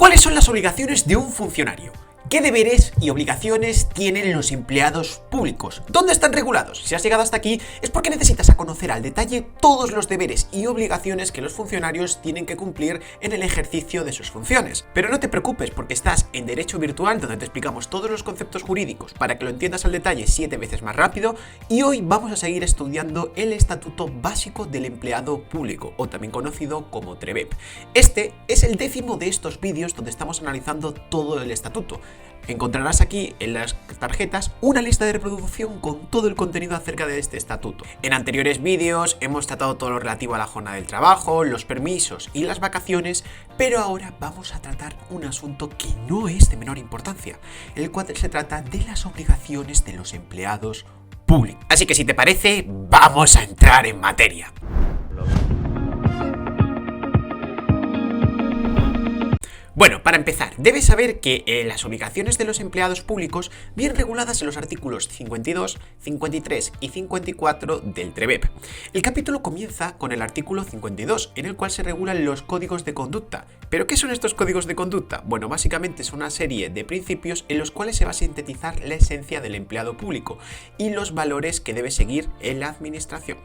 ¿Cuáles son las obligaciones de un funcionario? ¿Qué deberes y obligaciones tienen los empleados públicos? ¿Dónde están regulados? Si has llegado hasta aquí es porque necesitas conocer al detalle todos los deberes y obligaciones que los funcionarios tienen que cumplir en el ejercicio de sus funciones. Pero no te preocupes porque estás en Derecho Virtual, donde te explicamos todos los conceptos jurídicos para que lo entiendas al detalle 7 veces más rápido, y hoy vamos a seguir estudiando el Estatuto Básico del Empleado Público, o también conocido como TREBEP. Este es el 10º de estos vídeos donde estamos analizando todo el estatuto. Encontrarás aquí en las tarjetas una lista de reproducción con todo el contenido acerca de este estatuto. En anteriores vídeos hemos tratado todo lo relativo a la jornada del trabajo, los permisos y las vacaciones, pero ahora vamos a tratar un asunto que no es de menor importancia, el cual se trata de las obligaciones de los empleados públicos. Así que si te parece, vamos a entrar en materia. Bueno, para empezar, debes saber que las obligaciones de los empleados públicos vienen reguladas en los artículos 52, 53 y 54 del TREBEP. El capítulo comienza con el artículo 52, en el cual se regulan los códigos de conducta. ¿Pero qué son estos códigos de conducta? Bueno, básicamente son una serie de principios en los cuales se va a sintetizar la esencia del empleado público y los valores que debe seguir en la administración.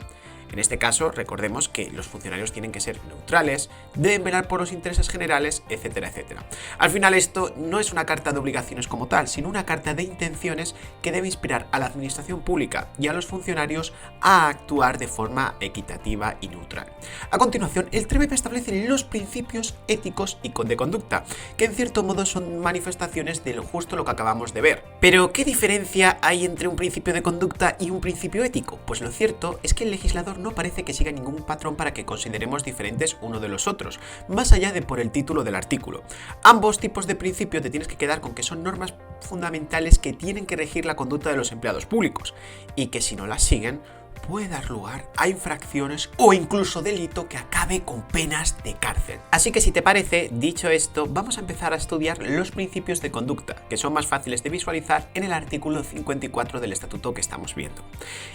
En este caso, recordemos que los funcionarios tienen que ser neutrales, deben velar por los intereses generales, etcétera, etcétera. Al final esto no es una carta de obligaciones como tal, sino una carta de intenciones que debe inspirar a la administración pública y a los funcionarios a actuar de forma equitativa y neutral. A continuación, el TREBEP establece los principios éticos y de conducta, que en cierto modo son manifestaciones de lo que acabamos de ver. Pero, ¿qué diferencia hay entre un principio de conducta y un principio ético? Pues lo cierto es que el legislador no parece que siga ningún patrón para que consideremos diferentes uno de los otros, más allá de por el título del artículo. Ambos tipos de principios te tienes que quedar con que son normas fundamentales que tienen que regir la conducta de los empleados públicos, y que si no las siguen, puede dar lugar a infracciones o incluso delito que acabe con penas de cárcel. Así que si te parece, dicho esto, vamos a empezar a estudiar los principios de conducta, que son más fáciles de visualizar en el artículo 54 del estatuto que estamos viendo.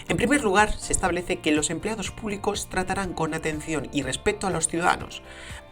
En primer lugar, se establece que los empleados públicos tratarán con atención y respeto a los ciudadanos,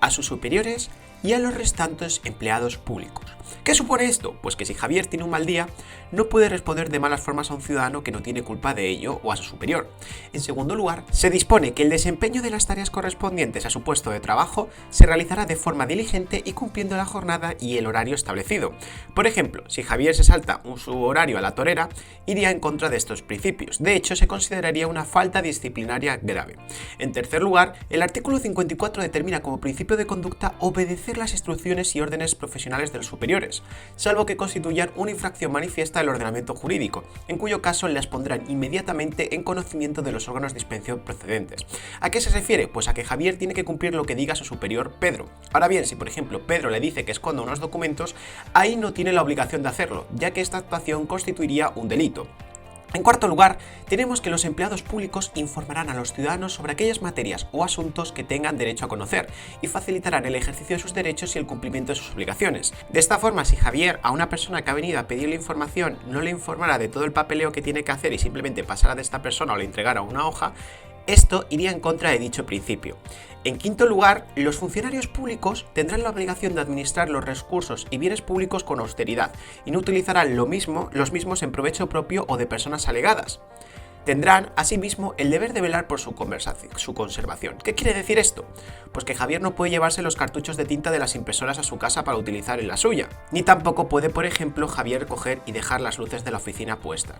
a sus superiores y a los restantes empleados públicos. ¿Qué supone esto? Pues que si Javier tiene un mal día, no puede responder de malas formas a un ciudadano que no tiene culpa de ello o a su superior. En segundo lugar, se dispone que el desempeño de las tareas correspondientes a su puesto de trabajo se realizará de forma diligente y cumpliendo la jornada y el horario establecido. Por ejemplo, si Javier se salta su horario a la torera, iría en contra de estos principios. De hecho, se consideraría una falta disciplinaria grave. En tercer lugar, el artículo 54 determina como principio de conducta obedecer las instrucciones y órdenes profesionales de los superiores, salvo que constituyan una infracción manifiesta del ordenamiento jurídico, en cuyo caso las pondrán inmediatamente en conocimiento de los órganos de inspección procedentes. ¿A qué se refiere? Pues a que Javier tiene que cumplir lo que diga su superior Pedro. Ahora bien, si por ejemplo Pedro le dice que esconda unos documentos, ahí no tiene la obligación de hacerlo, ya que esta actuación constituiría un delito. En cuarto lugar, tenemos que los empleados públicos informarán a los ciudadanos sobre aquellas materias o asuntos que tengan derecho a conocer y facilitarán el ejercicio de sus derechos y el cumplimiento de sus obligaciones. De esta forma, si Javier a una persona que ha venido a pedirle información no le informará de todo el papeleo que tiene que hacer y simplemente pasará de esta persona o le entregará una hoja, esto iría en contra de dicho principio. En quinto lugar, los funcionarios públicos tendrán la obligación de administrar los recursos y bienes públicos con austeridad y no utilizarán los mismos en provecho propio o de personas alegadas. Tendrán, asimismo, el deber de velar por su conservación. ¿Qué quiere decir esto? Pues que Javier no puede llevarse los cartuchos de tinta de las impresoras a su casa para utilizar en la suya, ni tampoco puede, por ejemplo, Javier coger y dejar las luces de la oficina puestas.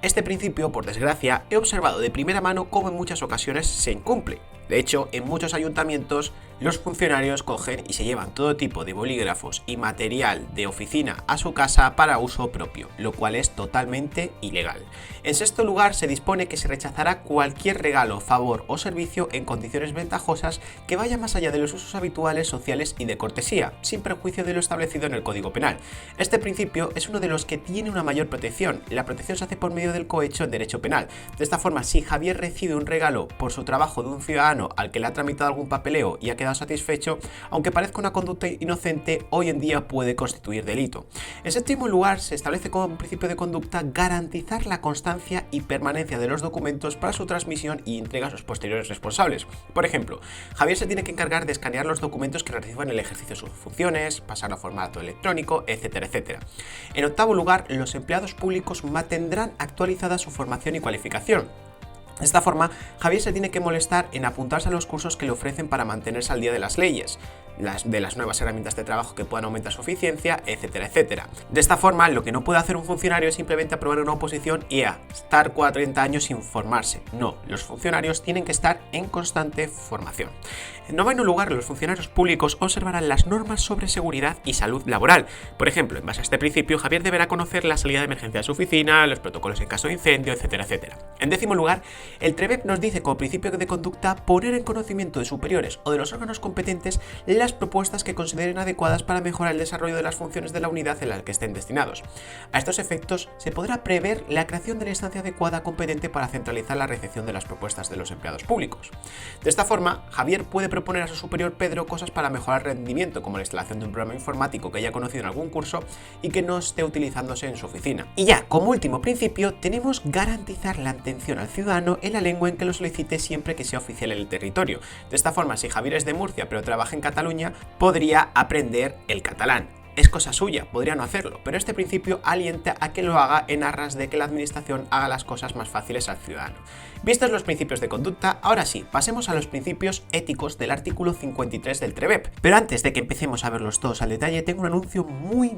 Este principio, por desgracia, he observado de primera mano cómo en muchas ocasiones se incumple. De hecho, en muchos ayuntamientos los funcionarios cogen y se llevan todo tipo de bolígrafos y material de oficina a su casa para uso propio, lo cual es totalmente ilegal. En sexto lugar, se dispone que se rechazará cualquier regalo, favor o servicio en condiciones ventajosas que vaya más allá de los usos habituales, sociales y de cortesía, sin perjuicio de lo establecido en el Código Penal. Este principio es uno de los que tiene una mayor protección. La protección se hace por medio del cohecho en derecho penal. De esta forma, si Javier recibe un regalo por su trabajo de un ciudadano ciudadano al que le ha tramitado algún papeleo y ha quedado satisfecho, aunque parezca una conducta inocente, hoy en día puede constituir delito. En séptimo lugar, se establece como principio de conducta garantizar la constancia y permanencia de los documentos para su transmisión y entrega a sus posteriores responsables. Por ejemplo, Javier se tiene que encargar de escanear los documentos que reciba en el ejercicio de sus funciones, pasarlo a formato electrónico, etcétera, etcétera. En octavo lugar, los empleados públicos mantendrán actualizada su formación y cualificación. De esta forma, Javier se tiene que molestar en apuntarse a los cursos que le ofrecen para mantenerse al día de las leyes, de las nuevas herramientas de trabajo que puedan aumentar su eficiencia, etcétera, etcétera. De esta forma, lo que no puede hacer un funcionario es simplemente aprobar una oposición y estar 30 años sin formarse. No, los funcionarios tienen que estar en constante formación. En noveno lugar, los funcionarios públicos observarán las normas sobre seguridad y salud laboral. Por ejemplo, en base a este principio, Javier deberá conocer la salida de emergencia de su oficina, los protocolos en caso de incendio, etcétera, etcétera. En décimo lugar, el TREBEP nos dice como principio de conducta poner en conocimiento de superiores o de los órganos competentes las propuestas que consideren adecuadas para mejorar el desarrollo de las funciones de la unidad en la que estén destinados. A estos efectos, se podrá prever la creación de la instancia adecuada competente para centralizar la recepción de las propuestas de los empleados públicos. De esta forma, Javier puede proponer a su superior Pedro cosas para mejorar el rendimiento, como la instalación de un programa informático que haya conocido en algún curso y que no esté utilizándose en su oficina. Y ya, como último principio, tenemos garantizar la atención al ciudadano en la lengua en que lo solicite siempre que sea oficial en el territorio. De esta forma, si Javier es de Murcia pero trabaja en Cataluña, podría aprender el catalán. Es cosa suya, podría no hacerlo, pero este principio alienta a que lo haga en aras de que la administración haga las cosas más fáciles al ciudadano. Vistos los principios de conducta, ahora sí, pasemos a los principios éticos del artículo 53 del TREBEP. Pero antes de que empecemos a verlos todos al detalle, tengo un anuncio muy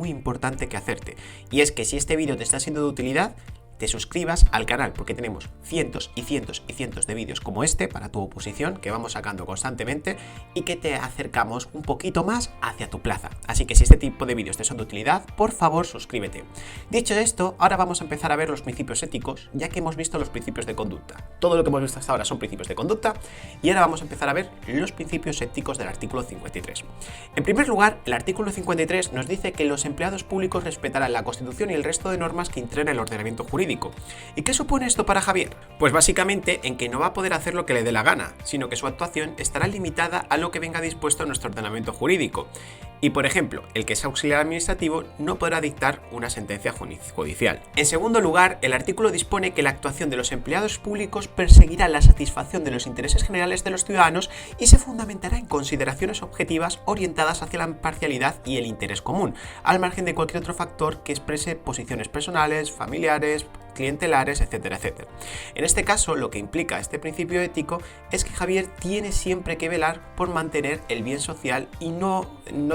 importante que hacerte. Y es que si este vídeo te está siendo de utilidad, te suscribas al canal, porque tenemos cientos y cientos y cientos de vídeos como este para tu oposición que vamos sacando constantemente y que te acercamos un poquito más hacia tu plaza. Así que si este tipo de vídeos te son de utilidad, por favor suscríbete. Dicho esto, ahora vamos a empezar a ver los principios éticos, ya que hemos visto los principios de conducta. Todo lo que hemos visto hasta ahora son principios de conducta y ahora vamos a empezar a ver los principios éticos del artículo 53. En primer lugar, el artículo 53 nos dice que los empleados públicos respetarán la Constitución y el resto de normas que integran el ordenamiento jurídico. ¿Y qué supone esto para Javier? Pues básicamente en que no va a poder hacer lo que le dé la gana, sino que su actuación estará limitada a lo que venga dispuesto en nuestro ordenamiento jurídico. Y por ejemplo, el que es auxiliar administrativo no podrá dictar una sentencia judicial. En segundo lugar, el artículo dispone que la actuación de los empleados públicos perseguirá la satisfacción de los intereses generales de los ciudadanos y se fundamentará en consideraciones objetivas orientadas hacia la imparcialidad y el interés común, al margen de cualquier otro factor que exprese posiciones personales, familiares, clientelares, etcétera, etcétera. En este caso, lo que implica este principio ético es que Javier tiene siempre que velar por mantener el bien social y no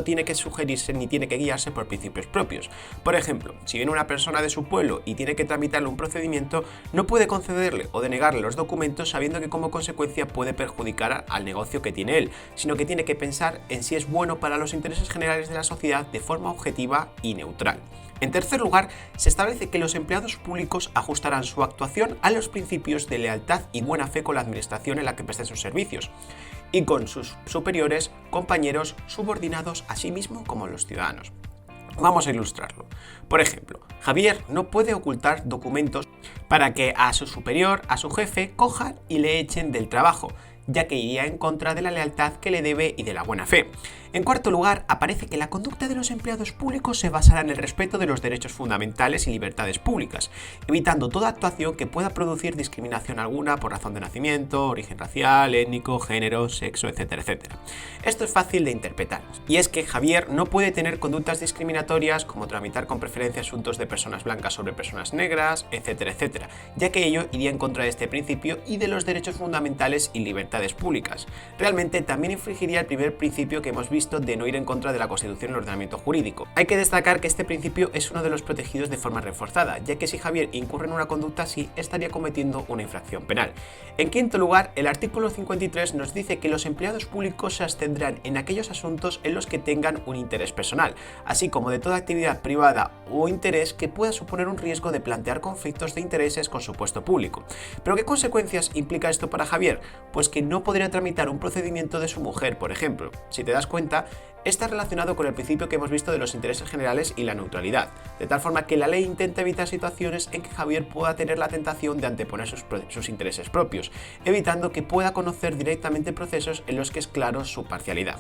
tiene que sugerirse ni tiene que guiarse por principios propios. Por ejemplo, si viene una persona de su pueblo y tiene que tramitarle un procedimiento, no puede concederle o denegarle los documentos sabiendo que como consecuencia puede perjudicar al negocio que tiene él, sino que tiene que pensar en si es bueno para los intereses generales de la sociedad de forma objetiva y neutral. En tercer lugar, se establece que los empleados públicos ajustarán su actuación a los principios de lealtad y buena fe con la administración en la que presten sus servicios y con sus superiores, compañeros, subordinados, así mismo como los ciudadanos. Vamos a ilustrarlo. Por ejemplo, Javier no puede ocultar documentos para que a su superior, a su jefe, cojan y le echen del trabajo, ya que iría en contra de la lealtad que le debe y de la buena fe. En cuarto lugar, aparece que la conducta de los empleados públicos se basará en el respeto de los derechos fundamentales y libertades públicas, evitando toda actuación que pueda producir discriminación alguna por razón de nacimiento, origen racial, étnico, género, sexo, etcétera, etcétera. Esto es fácil de interpretar, y es que Javier no puede tener conductas discriminatorias como tramitar con preferencia asuntos de personas blancas sobre personas negras, etcétera, etcétera, ya que ello iría en contra de este principio y de los derechos fundamentales y libertades públicas. Realmente también infringiría el primer principio que hemos visto de no ir en contra de la Constitución y el ordenamiento jurídico. Hay que destacar que este principio es uno de los protegidos de forma reforzada, ya que si Javier incurre en una conducta así, estaría cometiendo una infracción penal. En quinto lugar, el artículo 53 nos dice que los empleados públicos se abstendrán en aquellos asuntos en los que tengan un interés personal, así como de toda actividad privada o interés que pueda suponer un riesgo de plantear conflictos de intereses con su puesto público. ¿Pero qué consecuencias implica esto para Javier? Pues que no podría tramitar un procedimiento de su mujer, por ejemplo. Si te das cuenta, cuenta está relacionado con el principio que hemos visto de los intereses generales y la neutralidad, de tal forma que la ley intenta evitar situaciones en que Javier pueda tener la tentación de anteponer sus intereses propios, evitando que pueda conocer directamente procesos en los que es claro su parcialidad.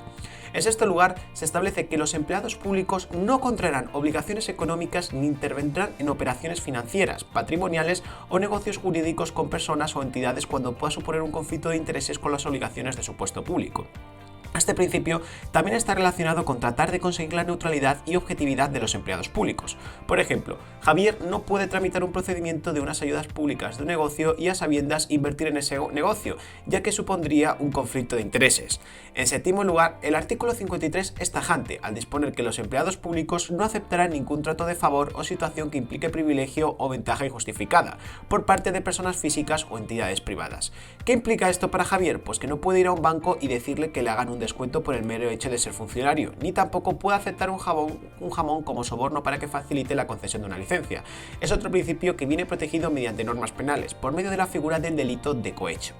En sexto lugar, se establece que los empleados públicos no contraerán obligaciones económicas ni intervendrán en operaciones financieras, patrimoniales o negocios jurídicos con personas o entidades cuando pueda suponer un conflicto de intereses con las obligaciones de su puesto público. Este principio también está relacionado con tratar de conseguir la neutralidad y objetividad de los empleados públicos. Por ejemplo, Javier no puede tramitar un procedimiento de unas ayudas públicas de un negocio y a sabiendas invertir en ese negocio, ya que supondría un conflicto de intereses. En séptimo lugar, el artículo 53 es tajante al disponer que los empleados públicos no aceptarán ningún trato de favor o situación que implique privilegio o ventaja injustificada por parte de personas físicas o entidades privadas. ¿Qué implica esto para Javier? Pues que no puede ir a un banco y decirle que le hagan un descuento por el mero hecho de ser funcionario, ni tampoco puede aceptar un jamón como soborno para que facilite la concesión de una licencia. Es otro principio que viene protegido mediante normas penales, por medio de la figura del delito de cohecho.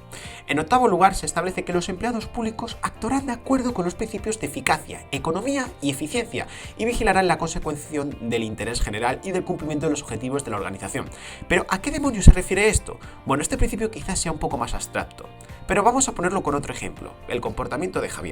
En octavo lugar, se establece que los empleados públicos actuarán de acuerdo con los principios de eficacia, economía y eficiencia, y vigilarán la consecución del interés general y del cumplimiento de los objetivos de la organización. Pero ¿a qué demonios se refiere esto? Bueno, este principio quizás sea un poco más abstracto, pero vamos a ponerlo con otro ejemplo, el comportamiento de Javier.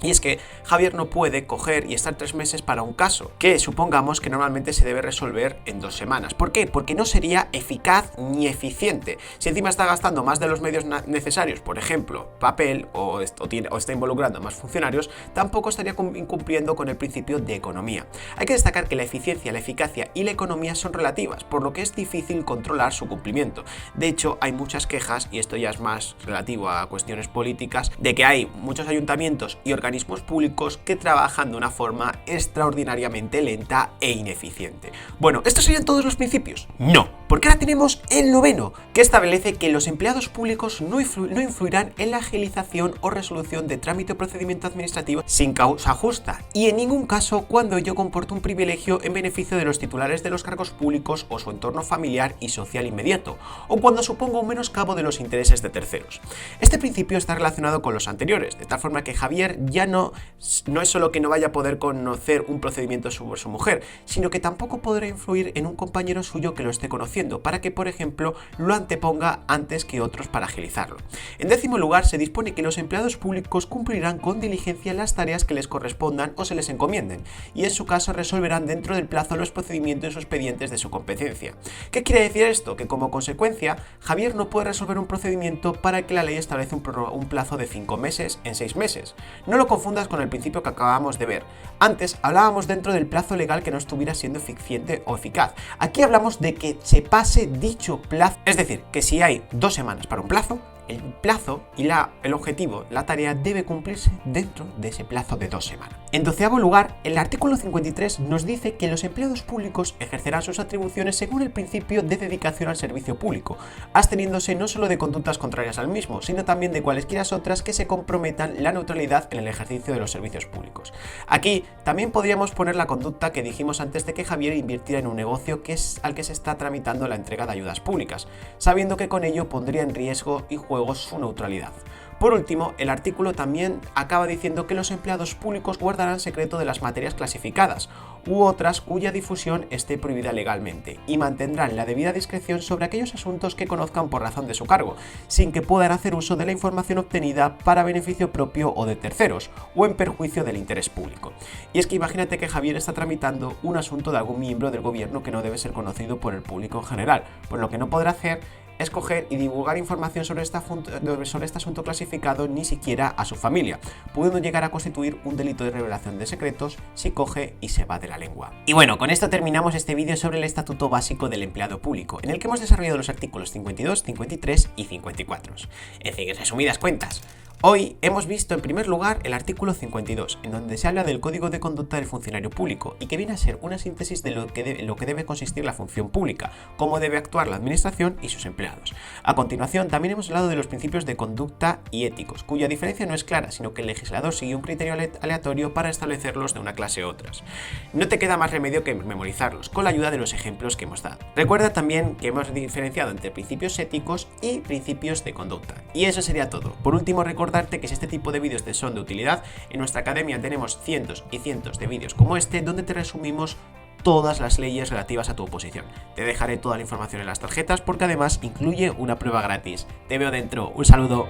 Y es que Javier no puede coger y estar 3 meses para un caso, que supongamos que normalmente se debe resolver en 2 semanas. ¿Por qué? Porque no sería eficaz ni eficiente. Si encima está gastando más de los medios necesarios, por ejemplo, papel, o está involucrando a más funcionarios, tampoco estaría incumpliendo con el principio de economía. Hay que destacar que la eficiencia, la eficacia y la economía son relativas, por lo que es difícil controlar su cumplimiento. De hecho, hay muchas quejas, y esto ya es más relativo a cuestiones políticas, de que hay muchos ayuntamientos y organismos públicos que trabajan de una forma extraordinariamente lenta e ineficiente. Bueno, ¿estos serían todos los principios? No, porque ahora tenemos el noveno, que establece que los empleados públicos no influirán en la agilización o resolución de trámite o procedimiento administrativo sin causa justa, y en ningún caso cuando ello comporte un privilegio en beneficio de los titulares de los cargos públicos o su entorno familiar y social inmediato, o cuando suponga un menoscabo de los intereses de terceros. Este principio está relacionado con los anteriores, de tal forma que Javier ya no es solo que no vaya a poder conocer un procedimiento sobre su mujer, sino que tampoco podrá influir en un compañero suyo que lo esté conociendo, para que, por ejemplo, lo anteponga antes que otros para agilizarlo. En décimo lugar, se dispone que los empleados públicos cumplirán con diligencia las tareas que les correspondan o se les encomienden, y en su caso resolverán dentro del plazo los procedimientos o expedientes de su competencia. ¿Qué quiere decir esto? Que como consecuencia, Javier no puede resolver un procedimiento para el que la ley establece un plazo de 5 meses en 6 meses. No lo confundas con el principio que acabamos de ver. Antes hablábamos dentro del plazo legal que no estuviera siendo eficiente o eficaz. Aquí hablamos de que se pase dicho plazo. Es decir, que si hay 2 semanas para un plazo, el plazo y el objetivo, la tarea debe cumplirse dentro de ese plazo de 2 semanas. En doceavo lugar, el artículo 53 nos dice que los empleados públicos ejercerán sus atribuciones según el principio de dedicación al servicio público, absteniéndose no solo de conductas contrarias al mismo, sino también de cualesquiera otras que se comprometan la neutralidad en el ejercicio de los servicios públicos. Aquí también podríamos poner la conducta que dijimos antes de que Javier invirtiera en un negocio al que se está tramitando la entrega de ayudas públicas, sabiendo que con ello pondría en riesgo y juego su neutralidad. Por último, el artículo también acaba diciendo que los empleados públicos guardarán secreto de las materias clasificadas u otras cuya difusión esté prohibida legalmente y mantendrán la debida discreción sobre aquellos asuntos que conozcan por razón de su cargo, sin que puedan hacer uso de la información obtenida para beneficio propio o de terceros o en perjuicio del interés público. Y es que imagínate que Javier está tramitando un asunto de algún miembro del gobierno que no debe ser conocido por el público en general, pues lo que no podrá hacer es coger y divulgar información sobre este asunto clasificado ni siquiera a su familia, pudiendo llegar a constituir un delito de revelación de secretos si coge y se va de la lengua. Y bueno, con esto terminamos este vídeo sobre el Estatuto Básico del Empleado Público, en el que hemos desarrollado los artículos 52, 53 y 54. En resumidas cuentas, hoy hemos visto en primer lugar el artículo 52, en donde se habla del Código de Conducta del Funcionario Público y que viene a ser una síntesis de lo que debe consistir la función pública, cómo debe actuar la administración y sus empleados. A continuación también hemos hablado de los principios de conducta y éticos, cuya diferencia no es clara, sino que el legislador sigue un criterio aleatorio para establecerlos de una clase a otras. No te queda más remedio que memorizarlos, con la ayuda de los ejemplos que hemos dado. Recuerda también que hemos diferenciado entre principios éticos y principios de conducta. Y eso sería todo. Por último, recuerda recordarte que si este tipo de vídeos te son de utilidad, en nuestra academia tenemos cientos y cientos de vídeos como este donde te resumimos todas las leyes relativas a tu oposición. Te dejaré toda la información en las tarjetas porque además incluye una prueba gratis. Te veo dentro. Un saludo.